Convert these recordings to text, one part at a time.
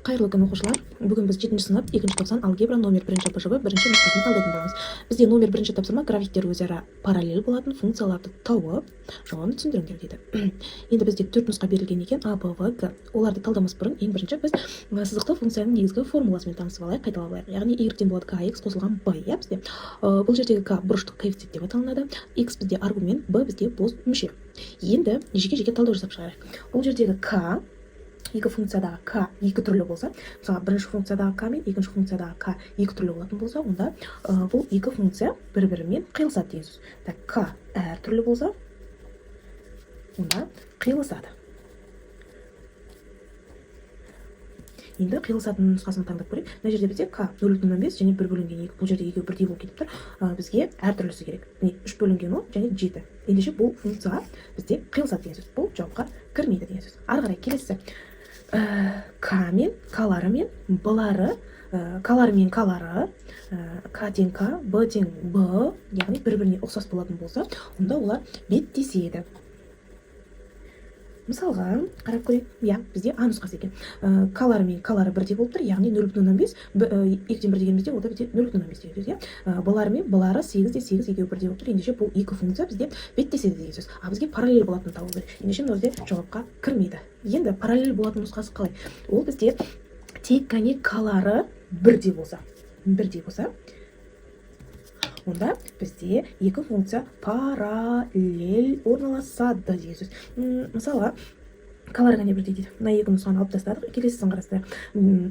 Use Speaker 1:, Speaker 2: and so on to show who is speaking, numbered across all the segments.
Speaker 1: Қайырлы күн оқушылар. Бүгін біз 7 сынып 2 тоқсан алгебра номер 1 БЖВ 1 нұсқасын талдайтын боламыз. Бізде номер 1 тапсырма графиктер өзара параллель болатын функцияларды тауып, жауабын түсіндіріңдер дейді. Енді бізде 4 нұсқа берілген екен: А, Б, В, Г. Оларды талдамас бұрын ең бірінші біз сызықты функцияның негізгі формуласымен танысып алайық, қайталап алайық. Яғни y-тен болады kx қосылған b, иә, бізде. Бұл жердегі k бұрыштық коэффициент деп аталынады. X бізде аргумент, b бізде бос мүше. Енді жеке-жеке талдау жасап шығарайық. Бұл жердегі k екі функциядағы k екі түрлі болса, мысалы бірінші функциядағы k мен екінші функциядағы k екі түрлі болатын болса, онда бұл екі функция бір-бірімен қиылысады деген сөз. Так, k әр түрлі болса, онда қиылысады. Енді қиылысатын нұсқасын таңдап көрейік. Мына жерде бізде k 0,5 және 1/2. Бұл жерде екеуі бірдей болып кетіп тұр. Бізге әр түрлісі керек. 3/10 және 7. Ендеше бұл функцияға бізде қиылысады деген сөз. Бұл жауапқа кірмейді деген сөз. Ары қарай келесі. К мен к-лары мен b-лары, к-лары мен к-лары, к тең к, b тең b, яғни бір-біріне ұқсас болатын болса, онда олар беттеседі. Мысалға, қарап көрейік. Иә, бізде А нұсқасы екен. К-лары мен к-лары бірдей болып тұр, яғни 0,5, 2-ден 1 дегенімізде, ода бізде 0,5 деген сөз, иә. B-лары мен b-лары 8-де 8 екеуі бірдей болып тұр. Ендеше бұл екі функция бізде беттеседі деген сөз. А бізге параллель болатын табу керек. Ендеше мына жерде жауапқа кірмейді. Енді параллель болатын нұсқасы қалай? Ол бізде тек қане к-лары бірдей болса, онда бізде екі функция параллель орналасады деген сөз. Мысалға, к-лары қане бірдей дейді. Мына екі нұсқаны алып тастадық, келесісін қарастырайық.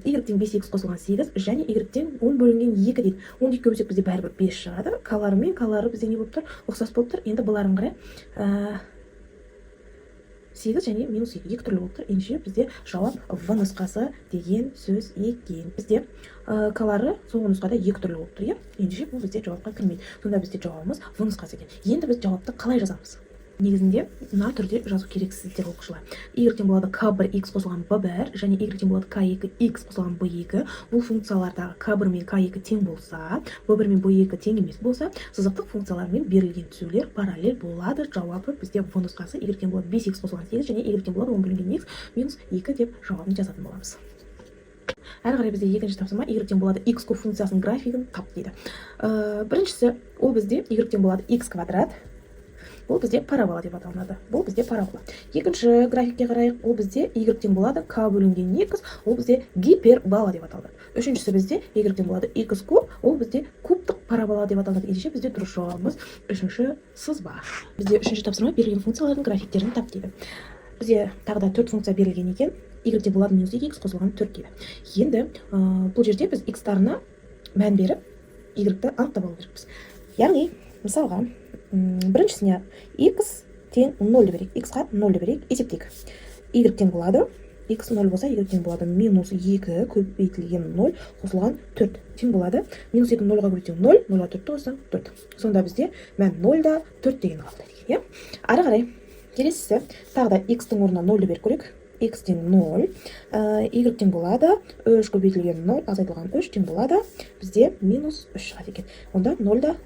Speaker 1: Y-тен 5x қосылған 8 және y-тен 10 бөлінген 2 дейді. 10 екі бөлсек бізде бәрібір 5 шығады. К-лары мен к-лары бізде не болып тұр? Ұқсас болып тұр. Енді бұларын қарай. 8 және минус 2 екі түрлі болып тұр. Ендеше бізде жауап В нұсқасы деген сөз екен. Бізде к-лары соңғы нұсқада екі түрлі болып тұр, иә? Ендеше бұл бізде жауапқа кірмейді. Сонда бізде жауабымыз В нұсқасы екен. Енді біз жауапты қалай жазамыз? Негізінде мына түрде жазу керексіздер оқушылар. Y-тен болады k1x қосылған b1 және y-тен болады k2x қосылған b2. Бұл функциялардағы k1 мен k2 тең болса, b1 мен b2 тең емес болса, сызықтық функциялармен берілген түзулер параллель болады. Жауабы бізде В нұсқасы. Y-тен болады 5x қосылған 8 және y-тен болады 10 бөлінген x минус 2 деп жауабын жазатын боламыз. Әрі қарай бізде екінші тапсырма y-тен болады x куб функциясының графигін тап дейді. Біріншісі, ол бізде y-тен болады x квадрат. Бұл бізде парабола деп аталынады. Бұл бізде парабола. Екінші графикке қарайық. Ол бізде y-тен болады k бөлінген x. Ол бізде гипербола деп аталады. Үшіншісі бізде y-тен болады x куб. Ол бізде кубтық парабола деп аталады. Ендеше бізде дұрыс жауабымыз үшінші сызба. Бізде үшінші тапсырма берілген функциялардың графиктерін тап дейді. Бізде тағы да 4 функция берілген екен. Y-тен болады минус 2x қосылған 4 дейді. Енді бұл жерде біз x-тарына мән беріп, y-ті анықтап алу керекпіз. Яғни, мысалға, біріншісіне x тең 0 берейік, x-ға 0 берейік, есептейік. Y-тен болады, x 0 болса, y-тен болады минус 2 көбейтілген 0 қосылған 4 тең болады. Минус 2 0-ға көбейтсең 0, 0-ға 4 қоссаң 4. Сонда бізде мән 0 да 4 деген қабылдайды екен. Ары қарай келесісі, тағы да x-тің орнына 0 беріп көрейік. X тең 0, y-тен болады 3 көбейтілген 0, азайтылған 3 тең болады. Бізде минус 3 шығады екен. Онда 0 да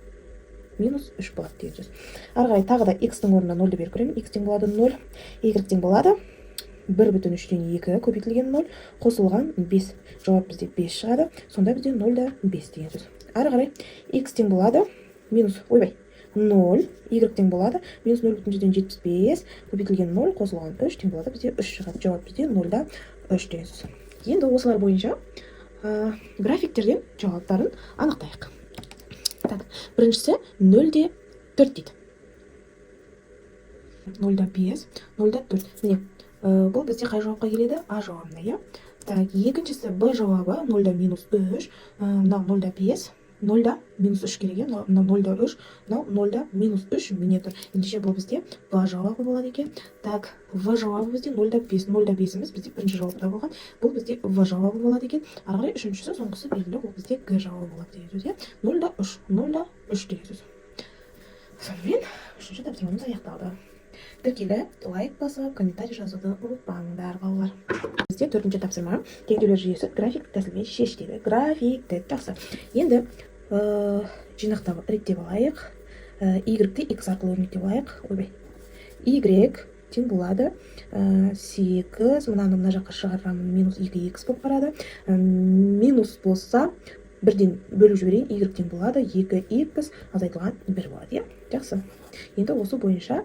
Speaker 1: минус 3 болады деген сөз. Ары қарай тағы да x-тің орнына 0 беріп көремін. X-тен болады 0, y-тен болады 1/3-тен 2 көбейтілген 0 қосылған 5. Жауап бізде 5 шығады. Сонда бізде 0 да 5 деген сөз. Ары қарай x-тен болады минус 0, y-тен болады минус 0,75 көбейтілген 0 қосылған 3 тең болады. Бізде 3 шығады. Жауап бізде 0 да 3 деген сөз. Енді осылар бойынша графиктерден жауаптарын анықтайық. Біріншісі 0 де 4 дейді. 0 да 5, 0 да 4. Міне, бұл бізде қай жауапқа келеді? А жауабына, иә? Екіншісі Б жауабы 0 да минус 3, 0 да 5, 0 да минус 3 керек, 0 да 3, 0 да минус 3 міне тұр. Ендеше бұл бізде Б жауабы болады екен. Так, В жауабы бізде 0 да 5, 0 да 5-іміз бізде бірінші жауапта болған. Бұл бізде В жауабы болады екен. Ары қарай үшіншісі, соңғысы белгілі, ол бізде Г жауабы болады деген сөз. 0 да 3, 0 да 3 деген сөз. Сонымен үшінші тапсырмамыз аяқталды. Тіркелі, лайк басып, комментарий жазуды ұмытпаңдар, балалар. Бізде төртінші тапсырма теңдеулер жүйесі график тәсілмен шеш дейді. Графикті жақсы. Енді жинақтап реттеп алайық. Y-ті x арқылы өрнектеп алайық. Y тең болады 8, мынаны мына жаққа шығарамын, минус 2х болып қарады. Минус болса, бірден бөліп жіберейін, y тең болады 2х азайтылған 1 болады, жақсы. Енді осы бойынша,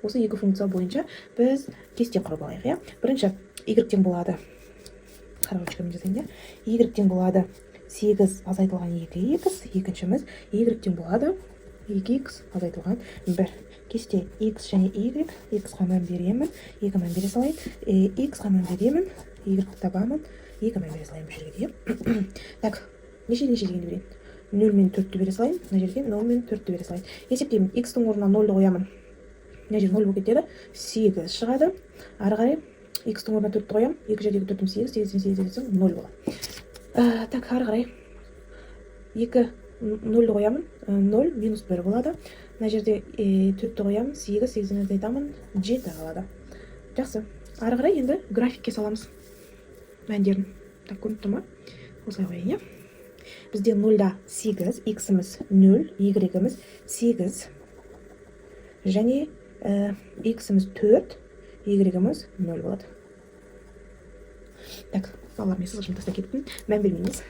Speaker 1: осы екі функция бойынша біз кесте құрып алайық, Бірінші y тең болады, қараучкамен жазайын, y тең болады 8 азайтылған 2х, екіншіміз y тең болады 2х азайтылған 1. Кесте x және y, x-ға мән беремін, 2 мән бере салайын, x-ға мән беремін, y табамын, 2 мән бере салайын бұл жерге. Так, неше дегенде берейін? 0 мен 4-ті бере салайын, мына жерге 0 мен 4-ті бере салайын. Есептеймін, x-тің орнына 0-ді қоямын. Мына жер 0 болып кетеді, 8 шығады. Ары қарай x-тің орнына 4-ті қоямын, 2 жердегі 4-ім 8, 8 0 болады. Так, ары қарай 2 0-ді қоямын, 0 минус 1 болады. Мына жерде 4-ті қоямын, 8-ні айтамын, 7 қалады. Жақсы. Ары қарай енді графикке саламыз мәндерін. Так, көрініп тұр ма? Осылай қояйын, Бізде 0-да 8, x-іміз 0, y-іміз 8, және x-іміз 4, y-іміз 0 болады. Так, балалар, мен сызғышым тастап кеттім, мән бермейміз.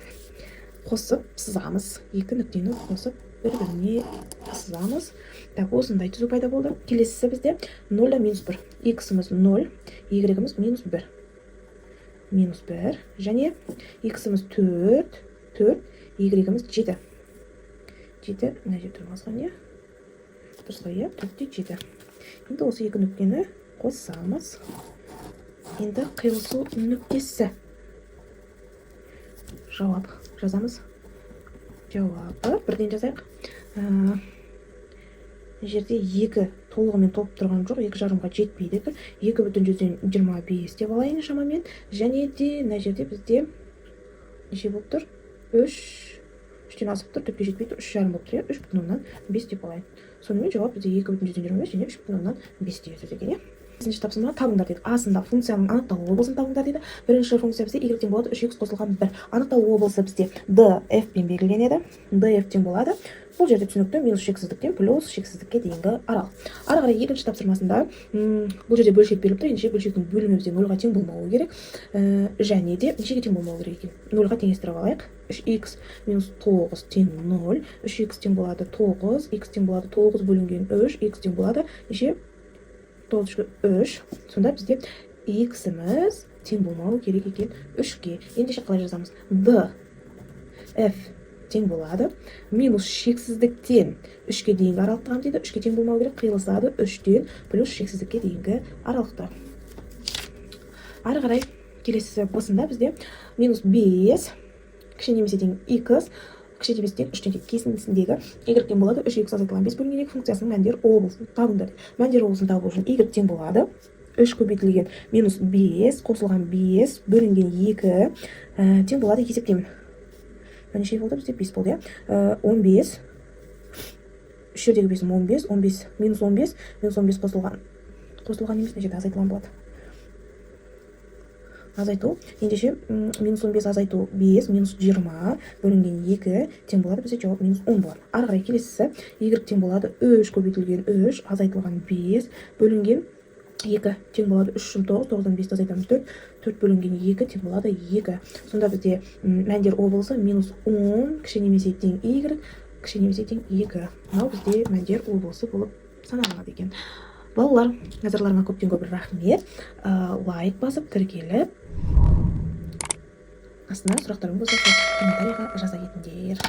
Speaker 1: Қосып сызамыз, екі нүктені қосып бір-біріне сызамыз. Так, осындай түзу пайда болды. Келесісі бізде 0-да минус 1, x-іміз 0, y-іміз минус 1. Минус 1, және x-іміз 4, y-іміз 7. 7, мына жер тұрмасқан, Дұрыс қой, 4-те 7. Енді осы екі нүктені қосамыз. Енді қиылысу нүктесі. Жауап жазамыз. Жауабы бірден жазайық. Жерде 2 толығымен толып тұрған жоқ, 2,5-ға жетпейді. 2,25 деп алайын шамамен. Және де мына жерде бізде неше болып тұр? 3-тен асып тұр, 4-ке жетпейді, 3,5 болып тұр, 3,5 деп алайын. Сонымен жауап бізде 2,25 және 3,5 деп сөз екен. Бесінші тапсырма табыңдар дейді. Асында функцияның анықталу облысын табыңдар дейді. Бірінші функция бізде y тең болады 3x қосылған 1. Анықталу облысы бізде df пен белгіленеді. df тең болады. Бұл жерде түсінікті минус шексіздіктен плюс шексіздікке дейінгі арал. Ары қарай екінші тапсырмасында бұл жерде бөлшек беріліпті. Ендеше бөлшектің бөлімі бізде 0-ға тең болмауы керек. Және де нешеге тең болмауы керек екен. 0-ға теңестіріп алайық. 3x минус 9 тең 0. 3x тең болады 9, x тең болады 9 бөлінген 3, x тең болады неше? 3. Сонда бізде x-іміз тең болмауы керек екен 3-ке. Ендеше қалай жазамыз? df тең болады. Минус шексіздіктен 3-ке дейінгі аралықтан дейді. 3-ке тең болмауы керек. Қиылысады 3-тен плюс шексіздікке дейінгі аралықта. Ары қарай келесі босында бізде минус 5 кіші немесе тең x кіші немесе тең 3-тен тең кесіндісіндегі y тең болады 3x азайтылған 5 бөлінген 2 функциясының мәндер облысын табыңдар. Мәндер облысын табу үшін y тең болады 3 көбейтілген минус 5 қосылған 5 бөлінген 2 тең болады. Есептеймін. Неше болды бізде? 5 болды, 15. 3 жердегі 5 15, 15 минус 15 қосылған емес, мына жерде азайтылған болады. Азайту, ендеше минус 15 азайту 5, минус 20 бөлінген 2 тең болады, бізде жауап минус 10 болады. Ары қарай келесісі y тең болады 3 көбейтілген 3 азайтылған 5 бөлінген 2 тең болады 3 9, 9-дан 5 азайтамыз 4 бөлінген 2 тең болады 2. Сонда бізде мәндер облысы минус 10 кіші немесе тең y кіші немесе тең 2. Мынау бізде мәндер облысы болып саналады екен. Балалар, назарларыңа көптен көп рахмет. Лайк басып, тіркеліп, астына сұрақтарың болса комментарийға жаза кетіңдер.